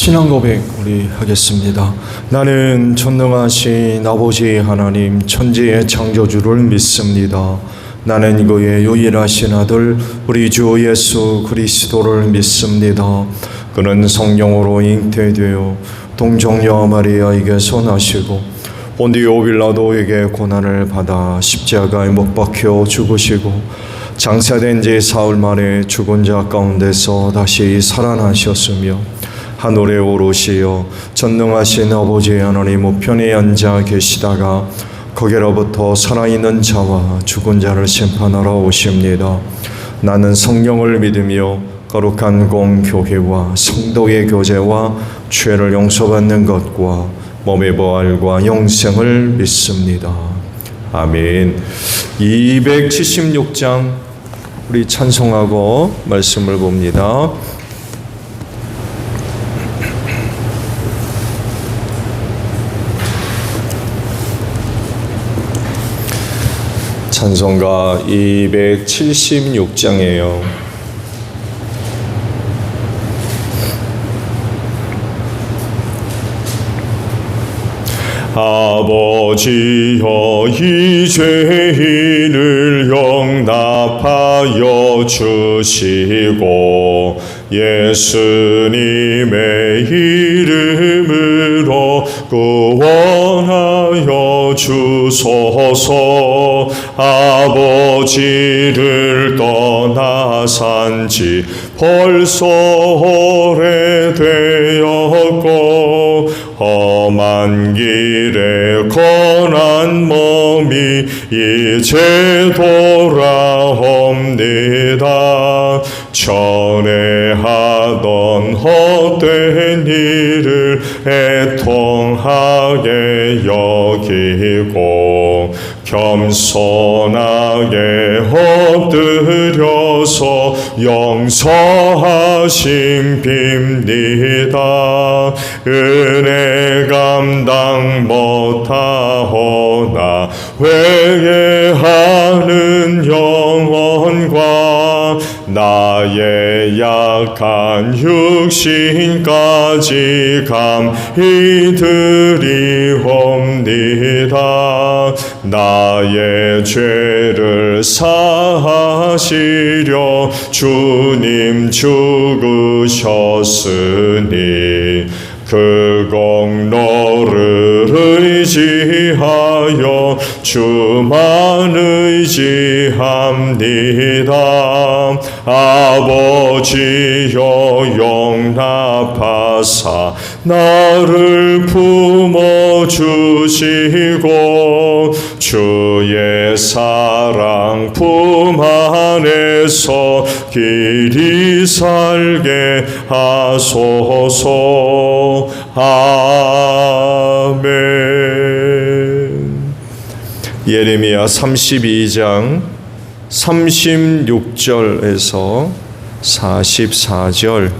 신앙 고백 우리 하겠습니다. 나는 전능하신 아버지 하나님 천지의 창조주를 믿습니다. 나는 그의 유일하신 아들 우리 주 예수 그리스도를 믿습니다. 그는 성령으로 잉태되어 동정녀 마리아에게서 나시고 본디오 빌라도에게 고난을 받아 십자가에 못 박혀 죽으시고 장사된 지 사흘 만에 죽은 자 가운데서 다시 살아나셨으며 하늘에 오르시어 전능하신 아버지 하나님 우편에 앉아 계시다가 거기로부터 살아있는 자와 죽은 자를 심판하러 오십니다. 나는 성령을 믿으며 거룩한 공교회와 성도의 교제와 죄를 용서받는 것과 몸의 부활과 영생을 믿습니다. 아멘. 276장 우리 찬송하고 말씀을 봅니다. 찬송가 276장이에요. 아버지여 이 죄인을 용납하여 주시고 예수님의 이름으로 구원하여 주소서. 아버지를 떠나 산지 벌써 오래되었고 험한 길에 거난 몸이 이제 돌아옵니다. 전에 하던 헛된 일을 애통하게 여기고 겸손하게 엎드려서 용서하심 빕니다. 은혜 감당 못하오나 회개하는 영혼과 나의 약한 육신까지 감히 드리옵니다. 나의 죄를 사하시려 주님 죽으셨으니 그 공로를 의지하여 주만 의지합니다. 아버지여 용납하사 나를 품어주시고 주의 사랑 품 안에서 길이 살게 하소서. 아멘. 예레미야 32장 36절에서 44절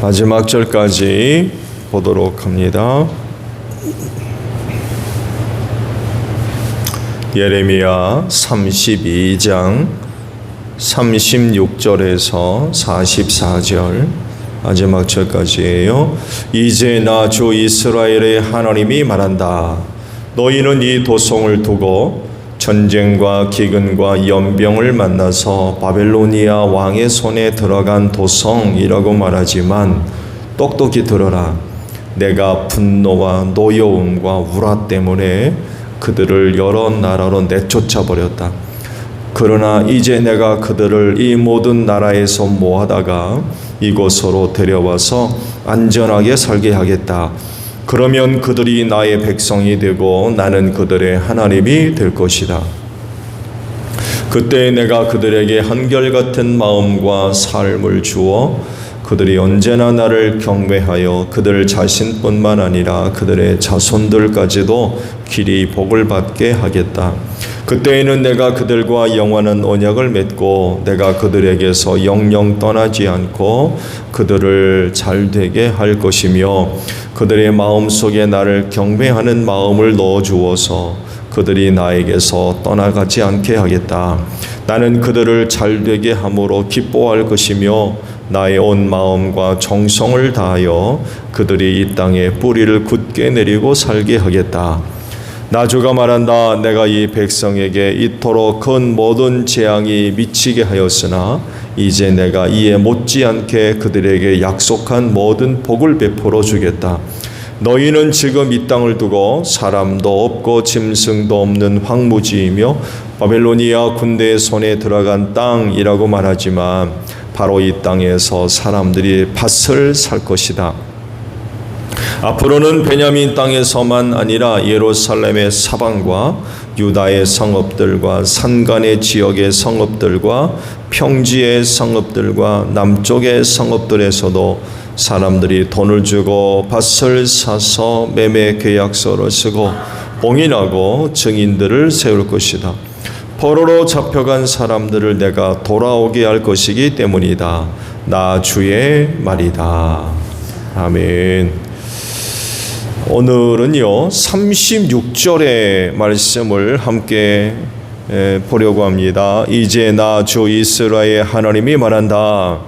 마지막 절까지 보도록 합니다. 예레미야 32장 36절에서 44절 마지막 절까지예요. 이제 나 주 이스라엘의 하나님이 말한다. 너희는 이 도성을 두고 전쟁과 기근과 연병을 만나서 바벨로니아 왕의 손에 들어간 도성이라고 말하지만 똑똑히 들어라. 내가 분노와 노여움과 우라 때문에 그들을 여러 나라로 내쫓아 버렸다. 그러나 이제 내가 그들을 이 모든 나라에서 모아다가 이곳으로 데려와서 안전하게 살게 하겠다. 그러면 그들이 나의 백성이 되고 나는 그들의 하나님이 될 것이다. 그때 내가 그들에게 한결같은 마음과 삶을 주어 그들이 언제나 나를 경외하여 그들 자신뿐만 아니라 그들의 자손들까지도 길이 복을 받게 하겠다. 그때에는 내가 그들과 영원한 언약을 맺고 내가 그들에게서 영영 떠나지 않고 그들을 잘되게 할 것이며 그들의 마음속에 나를 경배하는 마음을 넣어주어서 그들이 나에게서 떠나가지 않게 하겠다. 나는 그들을 잘되게 함으로 기뻐할 것이며 나의 온 마음과 정성을 다하여 그들이 이 땅에 뿌리를 굳게 내리고 살게 하겠다. 나 주가 말한다. 내가 이 백성에게 이토록 큰 모든 재앙이 미치게 하였으나 이제 내가 이에 못지않게 그들에게 약속한 모든 복을 베풀어 주겠다. 너희는 지금 이 땅을 두고 사람도 없고 짐승도 없는 황무지이며 바벨로니아 군대의 손에 들어간 땅이라고 말하지만 바로 이 땅에서 사람들이 밭을 살 것이다. 앞으로는 베냐민 땅에서만 아니라 예루살렘의 사방과 유다의 성읍들과 산간의 지역의 성읍들과 평지의 성읍들과 남쪽의 성읍들에서도 사람들이 돈을 주고 밭을 사서 매매 계약서를 쓰고 봉인하고 증인들을 세울 것이다. 포로로 잡혀간 사람들을 내가 돌아오게 할 것이기 때문이다. 나 주의 말이다. 아멘. 오늘은요 36절의 말씀을 함께 보려고 합니다. 이제 나 주 이스라엘 하나님이 말한다.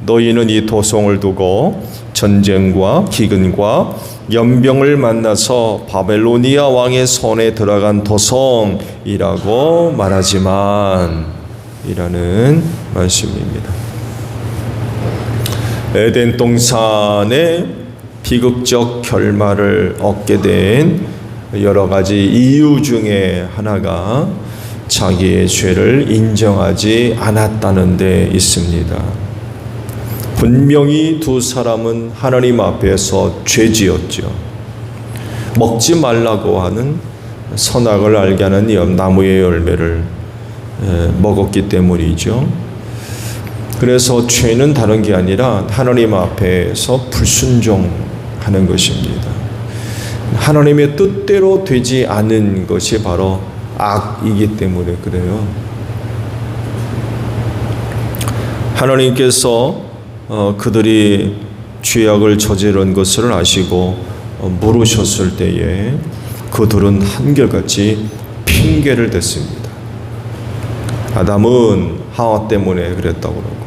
너희는 이 도성을 두고 전쟁과 기근과 연병을 만나서 바벨로니아 왕의 손에 들어간 도성이라고 말하지만 이라는 말씀입니다. 에덴 동산의 비극적 결말을 얻게 된 여러 가지 이유 중에 하나가 자기의 죄를 인정하지 않았다는 데 있습니다. 분명히 두 사람은 하나님 앞에서 죄지었죠. 먹지 말라고 하는 선악을 알게 하는 나무의 열매를 먹었기 때문이죠. 그래서 죄는 다른 게 아니라 하나님 앞에서 불순종하는 것입니다. 하나님의 뜻대로 되지 않은 것이 바로 악이기 때문에 그래요. 하나님께서 그들이 죄악을 저지른 것을 아시고 물으셨을 때에 그들은 한결같이 핑계를 댔습니다. 아담은 하와 때문에 그랬다고 그러고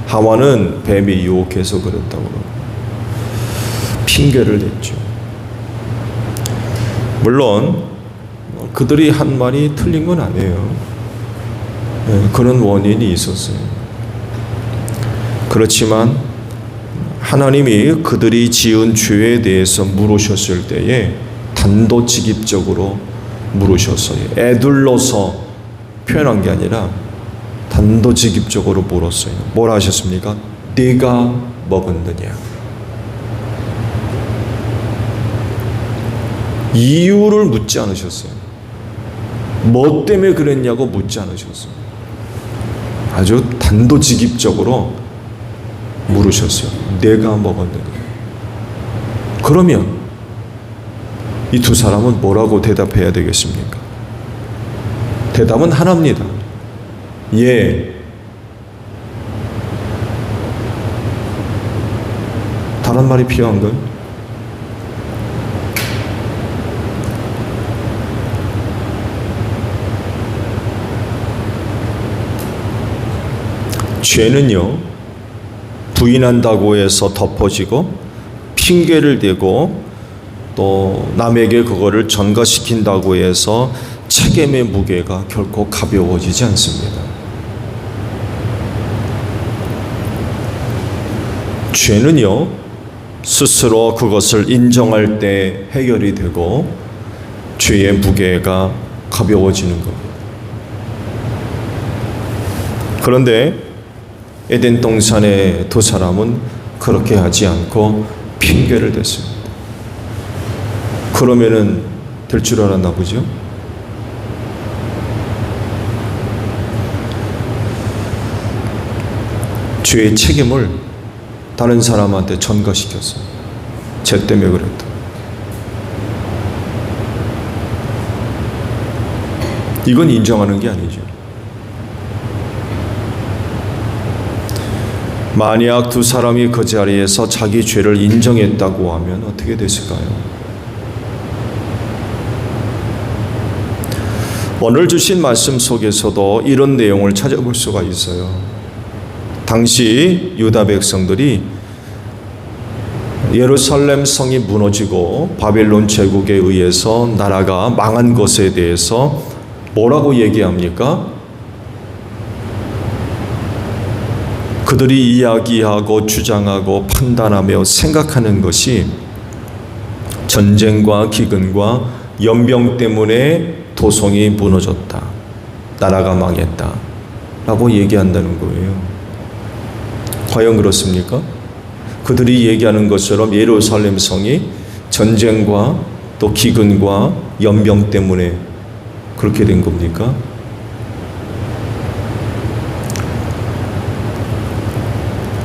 하와는 뱀이 유혹해서 그랬다고 그러고 핑계를 댔죠. 물론 그들이 한 말이 틀린 건 아니에요. 그런 원인이 있었어요. 그렇지만 하나님이 그들이 지은 죄에 대해서 물으셨을 때에 단도직입적으로 물으셨어요. 애둘러서 표현한 게 아니라 단도직입적으로 물었어요. 뭐라 하셨습니까? 네가 먹었느냐? 이유를 묻지 않으셨어요. 뭐 때문에 그랬냐고 묻지 않으셨어요. 아주 단도직입적으로 물으셨어요. 내가 먹었느냐? 그러면 이 두 사람은 뭐라고 대답해야 되겠습니까? 대답은 하나입니다. 예. 다른 말이 필요한가요? 죄는요, 부인한다고 해서 덮어지고 핑계를 대고 또 남에게 그거를 전가시킨다고 해서 책임의 무게가 결코 가벼워지지 않습니다. 죄는요, 스스로 그것을 인정할 때 해결이 되고 죄의 무게가 가벼워지는 겁니다. 그런데 에덴 동산의 두 사람은 그렇게 하지 않고 핑계를 댔습니다. 그러면은 될 줄 알았나 보죠? 죄의 책임을 다른 사람한테 전가시켰어요. 쟤 때문에 그랬다. 이건 인정하는 게 아니죠. 만약 두 사람이 그 자리에서 자기 죄를 인정했다고 하면 어떻게 됐을까요? 오늘 주신 말씀 속에서도 이런 내용을 찾아볼 수가 있어요. 당시 유다 백성들이 예루살렘 성이 무너지고 바벨론 제국에 의해서 나라가 망한 것에 대해서 뭐라고 얘기합니까? 그들이 이야기하고 주장하고 판단하며 생각하는 것이 전쟁과 기근과 연병 때문에 도성이 무너졌다, 나라가 망했다 라고 얘기한다는 거예요. 과연 그렇습니까? 그들이 얘기하는 것처럼 예루살렘 성이 전쟁과 또 기근과 연병 때문에 그렇게 된 겁니까?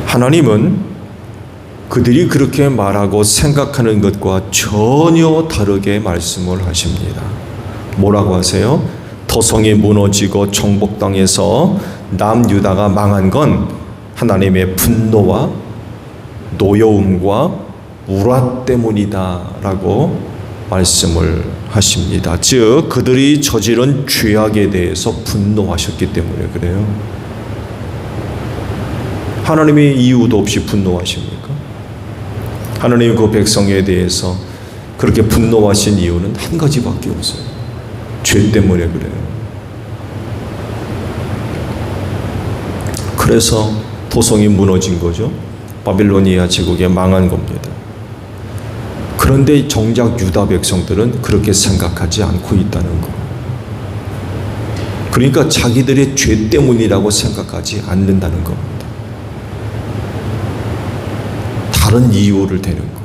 하나님은 그들이 그렇게 말하고 생각하는 것과 전혀 다르게 말씀을 하십니다. 뭐라고 하세요? 도성이 무너지고 정복당해서 남유다가 망한 건 하나님의 분노와 노여움과 우라 때문이다 라고 말씀을 하십니다. 즉 그들이 저지른 죄악에 대해서 분노하셨기 때문에 그래요. 하나님이 이유도 없이 분노하십니까? 하나님 그 백성에 대해서 그렇게 분노하신 이유는 한 가지밖에 없어요. 죄 때문에 그래요. 그래서 도성이 무너진 거죠. 바빌로니아 제국에 망한 겁니다. 그런데 정작 유다 백성들은 그렇게 생각하지 않고 있다는 거. 그러니까 자기들의 죄 때문이라고 생각하지 않는다는 겁니다. 다른 이유를 대는 거.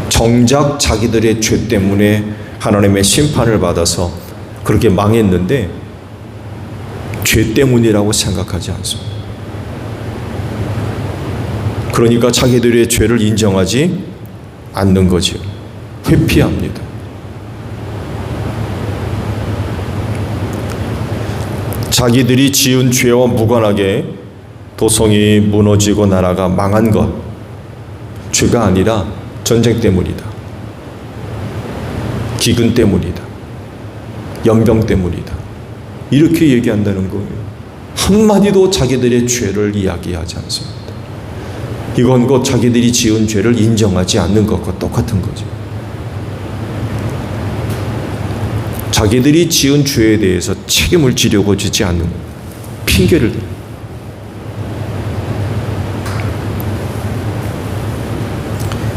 정작 자기들의 죄 때문에 하나님의 심판을 받아서 그렇게 망했는데 죄 때문이라고 생각하지 않습니다. 그러니까 자기들의 죄를 인정하지 않는 거죠. 회피합니다. 자기들이 지은 죄와 무관하게 도성이 무너지고 나라가 망한 것, 죄가 아니라 전쟁 때문이다, 기근 때문이다, 연병 때문이다, 이렇게 얘기한다는 거예요. 한마디도 자기들의 죄를 이야기하지 않습니다. 이건 곧 자기들이 지은 죄를 인정하지 않는 것과 똑같은 거죠. 자기들이 지은 죄에 대해서 책임을 지려고 지지 않는 거예요. 핑계를 대요.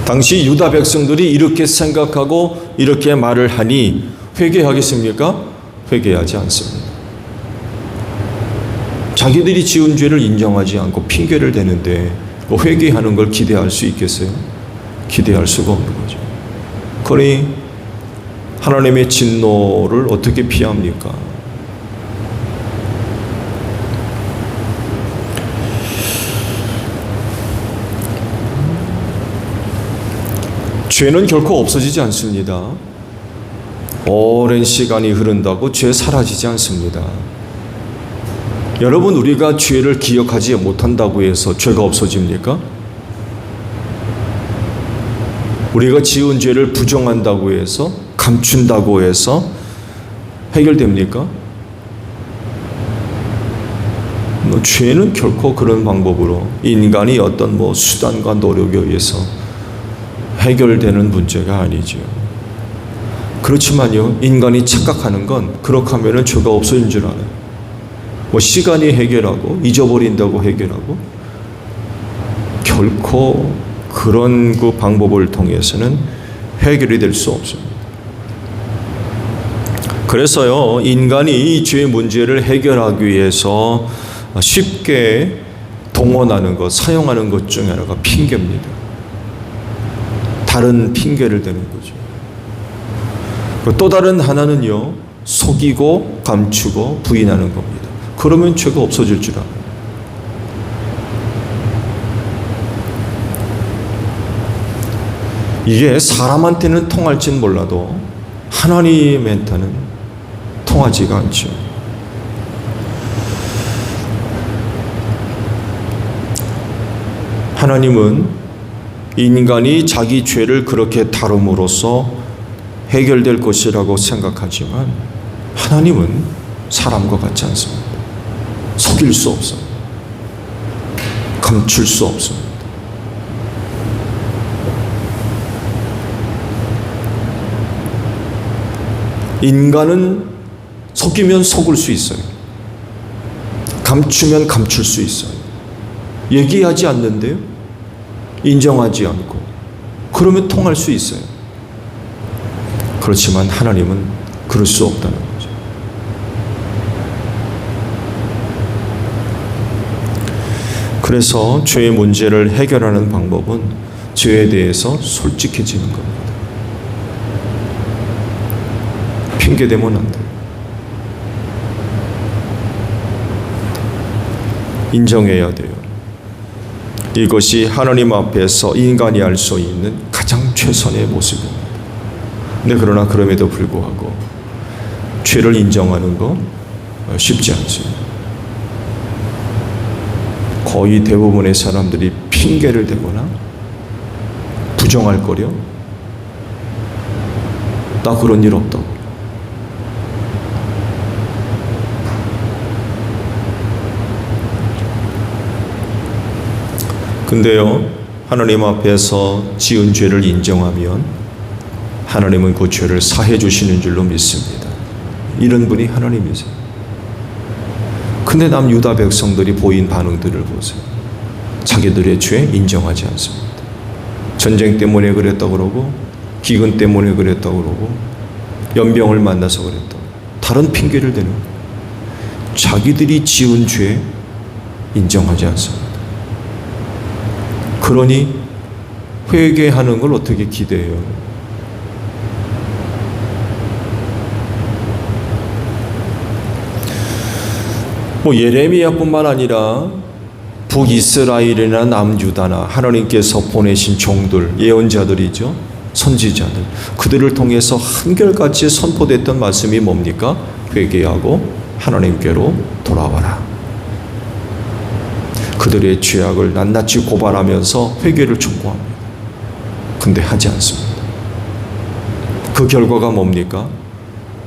당시 유다 백성들이 이렇게 생각하고 이렇게 말을 하니 회개하겠습니까? 회개하지 않습니다. 자기들이 지은 죄를 인정하지 않고 핑계를 대는데 회개하는 걸 기대할 수 있겠어요? 기대할 수가 없는 거죠. 그러니 하나님의 진노를 어떻게 피합니까? 죄는 결코 없어지지 않습니다. 오랜 시간이 흐른다고 죄 사라지지 않습니다. 여러분, 우리가 죄를 기억하지 못한다고 해서 죄가 없어집니까? 우리가 지은 죄를 부정한다고 해서, 감춘다고 해서 해결됩니까? 죄는 결코 그런 방법으로 인간이 어떤 수단과 노력에 의해서 해결되는 문제가 아니죠. 그렇지만요, 인간이 착각하는 건 그렇게 하면은 죄가 없어진 줄 알아요. 시간이 해결하고 잊어버린다고 해결하고, 결코 그런 그 방법을 통해서는 해결이 될 수 없습니다. 그래서요, 인간이 이 죄 문제를 해결하기 위해서 쉽게 동원하는 것, 사용하는 것 중에 하나가 핑계입니다. 다른 핑계를 대는 거죠. 또 다른 하나는요, 속이고 감추고 부인하는 겁니다. 그러면 죄가 없어질 줄 알아요. 이게 사람한테는 통할지는 몰라도 하나님한테는 통하지가 않죠. 하나님은 인간이 자기 죄를 그렇게 다룸으로써 해결될 것이라고 생각하지만 하나님은 사람과 같지 않습니다. 속일 수 없어요. 감출 수 없습니다. 인간은 속이면 속을 수 있어요. 감추면 감출 수 있어요. 얘기하지 않는데요. 인정하지 않고. 그러면 통할 수 있어요. 그렇지만 하나님은 그럴 수 없다는 거죠. 그래서 죄의 문제를 해결하는 방법은 죄에 대해서 솔직해지는 겁니다. 핑계대면 안 돼요. 인정해야 돼요. 이것이 하나님 앞에서 인간이 할 수 있는 가장 최선의 모습입니다. 근데 그러나 그럼에도 불구하고 죄를 인정하는 거 쉽지 않습니다. 거의 대부분의 사람들이 핑계를 대거나 부정할 거려. 나 그런 일 없다고. 근데요, 하나님 앞에서 지은 죄를 인정하면 하나님은 그 죄를 사해 주시는 줄로 믿습니다. 이런 분이 하나님이세요. 근데 남유다 백성들이 보인 반응들을 보세요. 자기들의 죄 인정하지 않습니다. 전쟁 때문에 그랬다고 그러고, 기근 때문에 그랬다고 그러고, 연병을 만나서 그랬다고, 다른 핑계를 대는 거예요. 자기들이 지은 죄 인정하지 않습니다. 그러니 회개하는 걸 어떻게 기대해요? 예레미야뿐만 아니라 북이스라엘이나 남유다나 하나님께서 보내신 종들, 예언자들이죠. 선지자들. 그들을 통해서 한결같이 선포됐던 말씀이 뭡니까? 회개하고 하나님께로 돌아와라. 그들의 죄악을 낱낱이 고발하면서 회개를 촉구합니다. 근데 하지 않습니다. 그 결과가 뭡니까?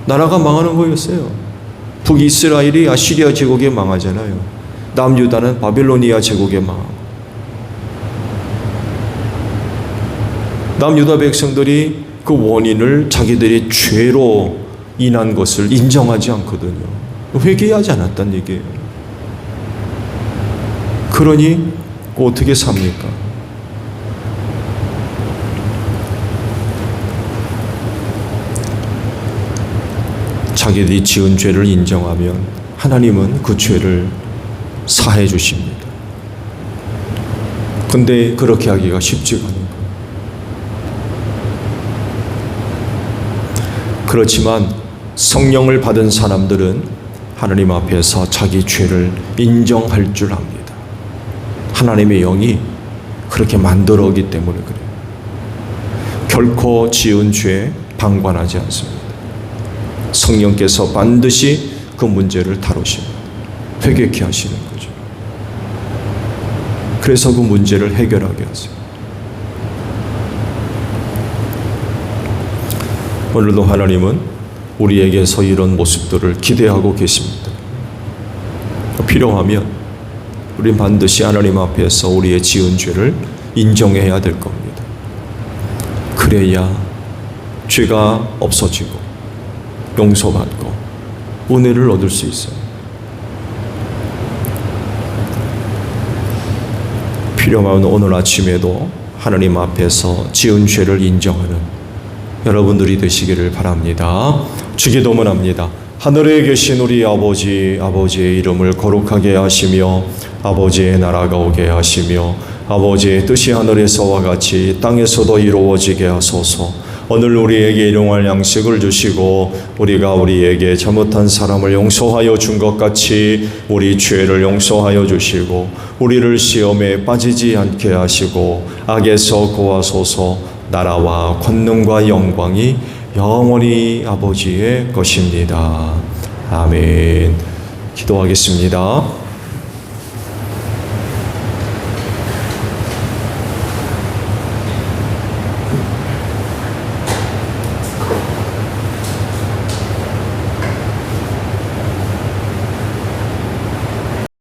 나라가 망하는 거였어요. 북이스라엘이 아시리아 제국에 망하잖아요. 남유다는 바빌로니아 제국에 망하고. 남유다 백성들이 그 원인을 자기들의 죄로 인한 것을 인정하지 않거든요. 회개하지 않았다는 얘기예요. 그러니 어떻게 삽니까? 자기들이 지은 죄를 인정하면 하나님은 그 죄를 사해 주십니다. 근데 그렇게 하기가 쉽지가 않은 거예요. 그렇지만 성령을 받은 사람들은 하나님 앞에서 자기 죄를 인정할 줄 압니다. 하나님의 영이 그렇게 만들어오기 때문에 그래요. 결코 지은 죄에 방관하지 않습니다. 성령께서 반드시 그 문제를 다루십니다. 회개케 하시는 거죠. 그래서 그 문제를 해결하게 하세요. 오늘도 하나님은 우리에게서 이런 모습들을 기대하고 계십니다. 필요하면 우린 반드시 하나님 앞에서 우리의 지은 죄를 인정해야 될 겁니다. 그래야 죄가 없어지고 용서받고 은혜를 얻을 수 있어요. 필요하면 오늘 아침에도 하나님 앞에서 지은 죄를 인정하는 여러분들이 되시기를 바랍니다. 주기도문 합니다. 하늘에 계신 우리 아버지, 아버지의 이름을 거룩하게 하시며 아버지의 나라가 오게 하시며 아버지의 뜻이 하늘에서와 같이 땅에서도 이루어지게 하소서. 오늘 우리에게 일용할 양식을 주시고 우리가 우리에게 잘못한 사람을 용서하여 준 것 같이 우리 죄를 용서하여 주시고 우리를 시험에 빠지지 않게 하시고 악에서 구하소서. 나라와 권능과 영광이 영원히 아버지의 것입니다. 아멘. 기도하겠습니다.